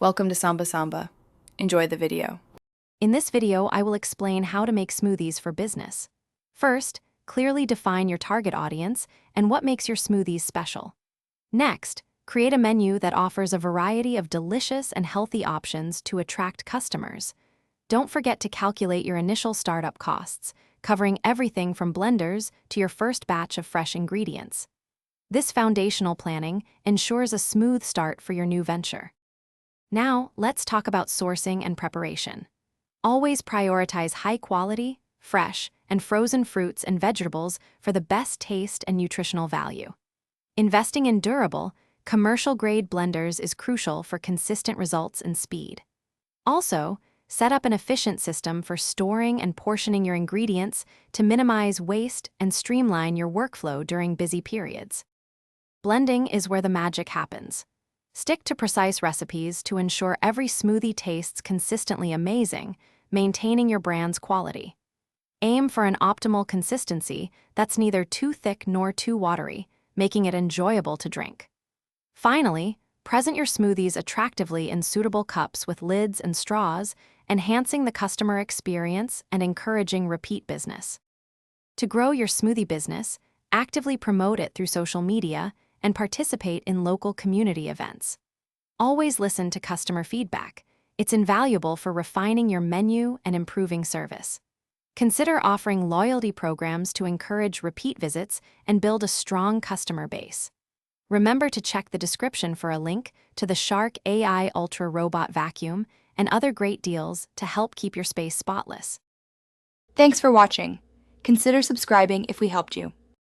Welcome to Samba Samba. Enjoy the video. In this video, I will explain how to make smoothies for business. First, clearly define your target audience and what makes your smoothies special. Next, create a menu that offers a variety of delicious and healthy options to attract customers. Don't forget to calculate your initial startup costs, covering everything from blenders to your first batch of fresh ingredients. This foundational planning ensures a smooth start for your new venture. Now, let's talk about sourcing and preparation. Always prioritize high-quality, fresh, and frozen fruits and vegetables for the best taste and nutritional value. Investing in durable, commercial-grade blenders is crucial for consistent results and speed. Also, set up an efficient system for storing and portioning your ingredients to minimize waste and streamline your workflow during busy periods. Blending is where the magic happens. Stick to precise recipes to ensure every smoothie tastes consistently amazing, maintaining your brand's quality. Aim for an optimal consistency that's neither too thick nor too watery, making it enjoyable to drink. Finally, present your smoothies attractively in suitable cups with lids and straws, enhancing the customer experience and encouraging repeat business. To grow your smoothie business, actively promote it through social media and participate in local community events. Always listen to customer feedback. It's invaluable for refining your menu and improving service. Consider offering loyalty programs to encourage repeat visits and build a strong customer base. Remember to check the description for a link to the Shark AI Ultra Robot Vacuum and other great deals to help keep your space spotless. Thanks for watching. Consider subscribing if we helped you.